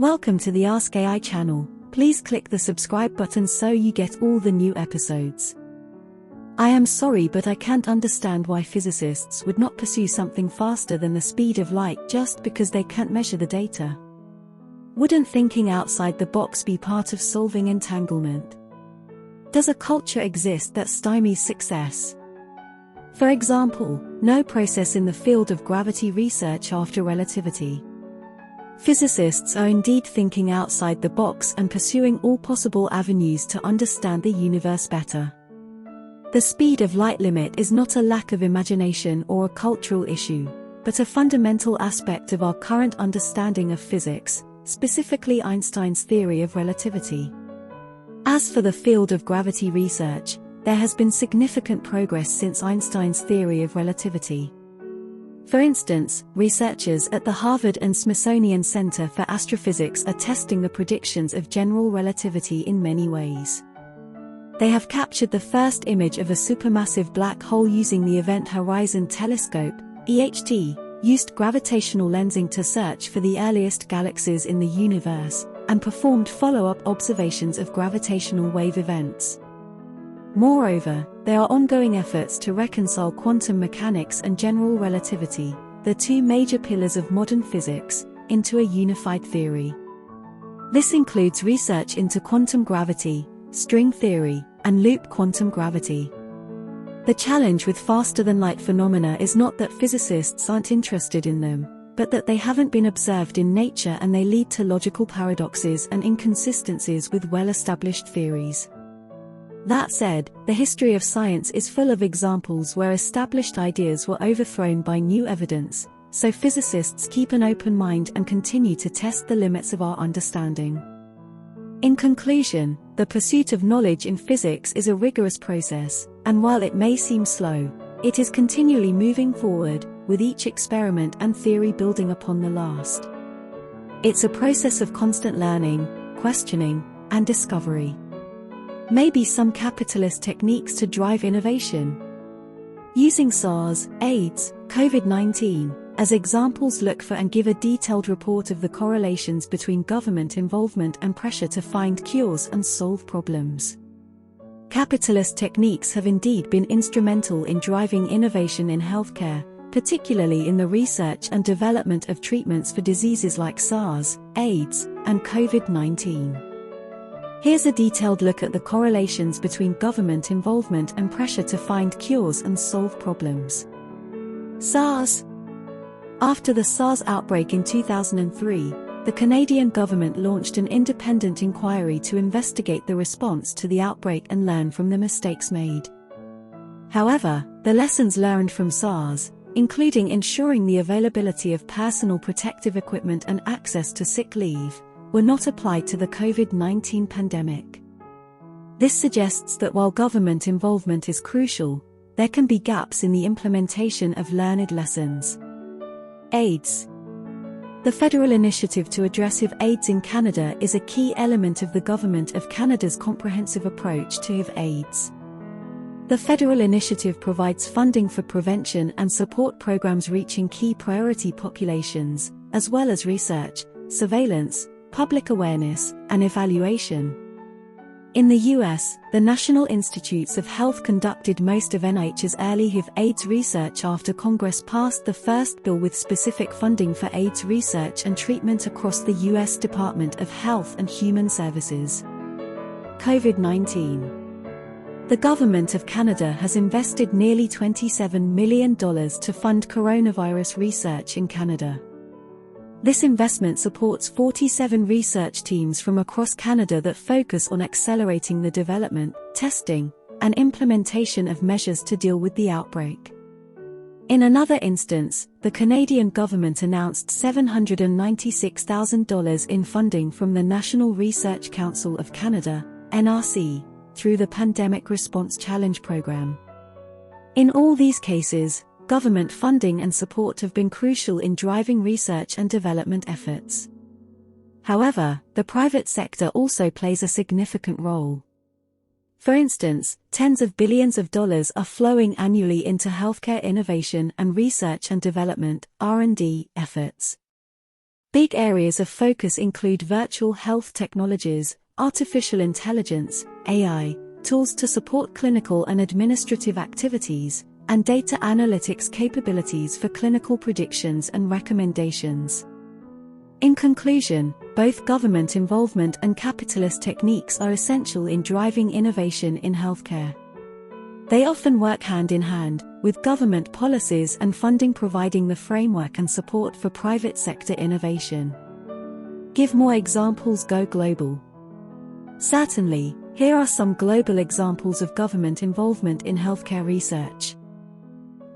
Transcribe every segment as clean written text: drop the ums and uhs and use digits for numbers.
Welcome to the Ask AI channel. Please click the subscribe button so you get all the new episodes. I am sorry, but I can't understand why physicists would not pursue something faster than the speed of light just because they can't measure the data. Wouldn't thinking outside the box be part of solving entanglement? Does a culture exist that stymies success? For example, no process in the field of gravity research after relativity. Physicists are indeed thinking outside the box and pursuing all possible avenues to understand the universe better. The speed of light limit is not a lack of imagination or a cultural issue, but a fundamental aspect of our current understanding of physics, specifically Einstein's theory of relativity. As for the field of gravity research, there has been significant progress since Einstein's theory of relativity. For instance, researchers at the Harvard and Smithsonian Center for Astrophysics are testing the predictions of general relativity in many ways. They have captured the first image of a supermassive black hole using the Event Horizon Telescope, EHT, used gravitational lensing to search for the earliest galaxies in the universe, and performed follow-up observations of gravitational wave events. Moreover, there are ongoing efforts to reconcile quantum mechanics and general relativity, the two major pillars of modern physics, into a unified theory. This includes research into quantum gravity, string theory, and loop quantum gravity. The challenge with faster-than-light phenomena is not that physicists aren't interested in them, but that they haven't been observed in nature and they lead to logical paradoxes and inconsistencies with well-established theories. That said, the history of science is full of examples where established ideas were overthrown by new evidence, so physicists keep an open mind and continue to test the limits of our understanding. In conclusion, the pursuit of knowledge in physics is a rigorous process, and while it may seem slow, it is continually moving forward, with each experiment and theory building upon the last. It's a process of constant learning, questioning, and discovery. Maybe some capitalist techniques to drive innovation. Using SARS, AIDS, COVID-19 as examples, look for and give a detailed report of the correlations between government involvement and pressure to find cures and solve problems. Capitalist techniques have indeed been instrumental in driving innovation in healthcare, particularly in the research and development of treatments for diseases like SARS, AIDS, and COVID-19. Here's a detailed look at the correlations between government involvement and pressure to find cures and solve problems. SARS. After the SARS outbreak in 2003, the Canadian government launched an independent inquiry to investigate the response to the outbreak and learn from the mistakes made. However, the lessons learned from SARS, including ensuring the availability of personal protective equipment and access to sick leave, were not applied to the COVID-19 pandemic. This suggests that while government involvement is crucial, there can be gaps in the implementation of learned lessons. AIDS. The federal initiative to address HIV/AIDS in Canada is a key element of the Government of Canada's comprehensive approach to HIV/AIDS. The federal initiative provides funding for prevention and support programs reaching key priority populations, as well as research, surveillance, public awareness, and evaluation. In the US, the National Institutes of Health conducted most of NIH's early HIV/AIDS research after Congress passed the first bill with specific funding for AIDS research and treatment across the US Department of Health and Human Services. COVID-19. The Government of Canada has invested nearly $27 million to fund coronavirus research in Canada. This investment supports 47 research teams from across Canada that focus on accelerating the development, testing, and implementation of measures to deal with the outbreak. In another instance, the Canadian government announced $796,000 in funding from the National Research Council of Canada, NRC, through the Pandemic Response Challenge program. In all these cases, government funding and support have been crucial in driving research and development efforts. However, the private sector also plays a significant role. For instance, tens of billions of dollars are flowing annually into healthcare innovation and research and development (R&D) efforts. Big areas of focus include virtual health technologies, artificial intelligence, AI, tools to support clinical and administrative activities, and data analytics capabilities for clinical predictions and recommendations. In conclusion, both government involvement and capitalist techniques are essential in driving innovation in healthcare. They often work hand in hand, with government policies and funding providing the framework and support for private sector innovation. Give more examples. Go global. Certainly, here are some global examples of government involvement in healthcare research.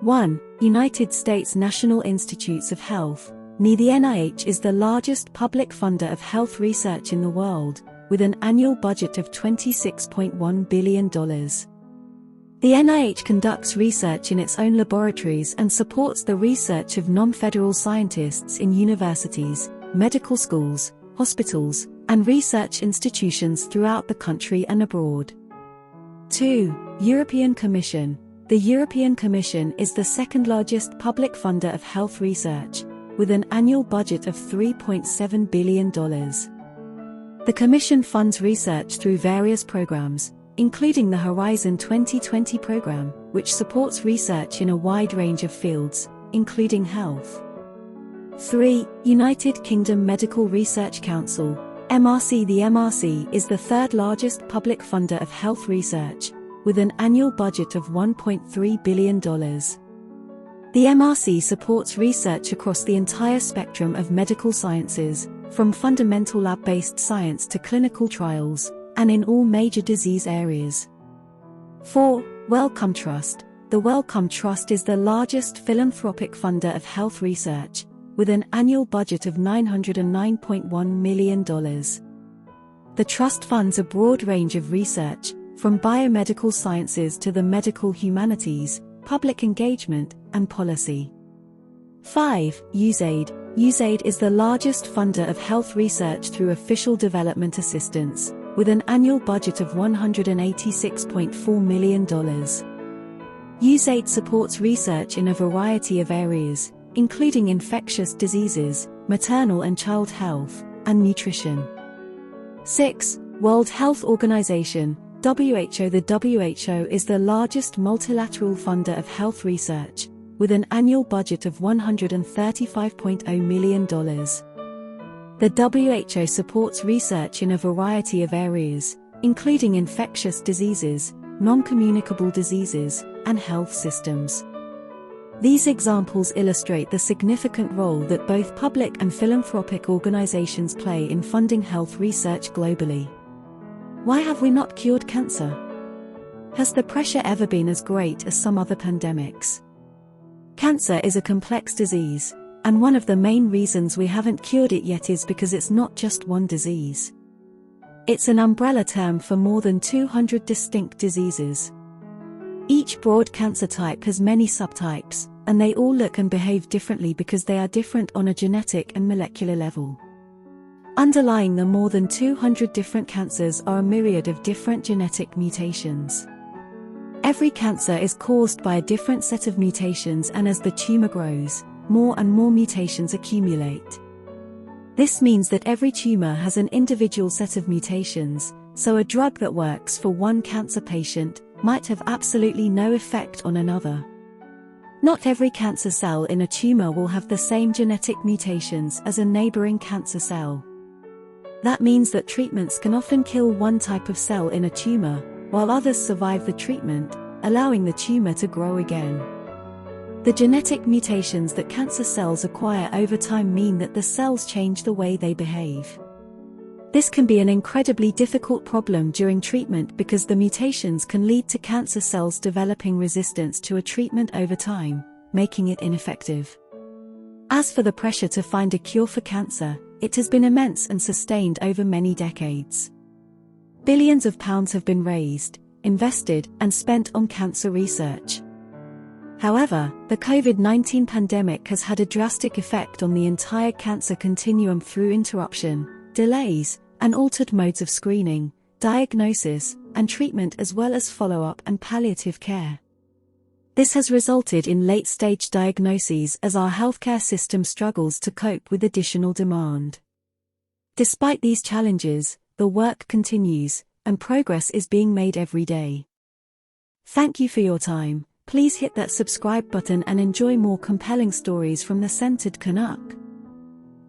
1. United States National Institutes of Health. The NIH is the largest public funder of health research in the world, with an annual budget of $26.1 billion. The NIH conducts research in its own laboratories and supports the research of non-federal scientists in universities, medical schools, hospitals, and research institutions throughout the country and abroad. 2. European Commission. The European Commission is the second-largest public funder of health research, with an annual budget of $3.7 billion. The Commission funds research through various programs, including the Horizon 2020 program, which supports research in a wide range of fields, including health. 3. United Kingdom Medical Research Council, MRC. The MRC is the third-largest public funder of health research, with an annual budget of $1.3 billion. The MRC supports research across the entire spectrum of medical sciences, from fundamental lab-based science to clinical trials, and in all major disease areas. 4. Wellcome Trust. The Wellcome Trust is the largest philanthropic funder of health research, with an annual budget of $909.1 million. The trust funds a broad range of research, from biomedical sciences to the medical humanities, public engagement, and policy. 5. USAID. USAID is the largest funder of health research through official development assistance, with an annual budget of $186.4 million. USAID supports research in a variety of areas, including infectious diseases, maternal and child health, and nutrition. 6. World Health Organization, WHO. The WHO is the largest multilateral funder of health research, with an annual budget of $135.0 million. The WHO supports research in a variety of areas, including infectious diseases, non-communicable diseases, and health systems. These examples illustrate the significant role that both public and philanthropic organizations play in funding health research globally. Why have we not cured cancer? Has the pressure ever been as great as some other pandemics? Cancer is a complex disease, and one of the main reasons we haven't cured it yet is because it's not just one disease. It's an umbrella term for more than 200 distinct diseases. Each broad cancer type has many subtypes, and they all look and behave differently because they are different on a genetic and molecular level. Underlying the more than 200 different cancers are a myriad of different genetic mutations. Every cancer is caused by a different set of mutations, and as the tumor grows, more and more mutations accumulate. This means that every tumor has an individual set of mutations, so a drug that works for one cancer patient might have absolutely no effect on another. Not every cancer cell in a tumor will have the same genetic mutations as a neighboring cancer cell. That means that treatments can often kill one type of cell in a tumor, while others survive the treatment, allowing the tumor to grow again. The genetic mutations that cancer cells acquire over time mean that the cells change the way they behave. This can be an incredibly difficult problem during treatment because the mutations can lead to cancer cells developing resistance to a treatment over time, making it ineffective. As for the pressure to find a cure for cancer, it has been immense and sustained over many decades. Billions of pounds have been raised, invested, and spent on cancer research. However, the COVID-19 pandemic has had a drastic effect on the entire cancer continuum through interruption, delays, and altered modes of screening, diagnosis, and treatment, as well as follow-up and palliative care. This has resulted in late-stage diagnoses as our healthcare system struggles to cope with additional demand. Despite these challenges, the work continues, and progress is being made every day. Thank you for your time. Please hit that subscribe button and enjoy more compelling stories from the Centered Canuck.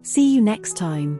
See you next time.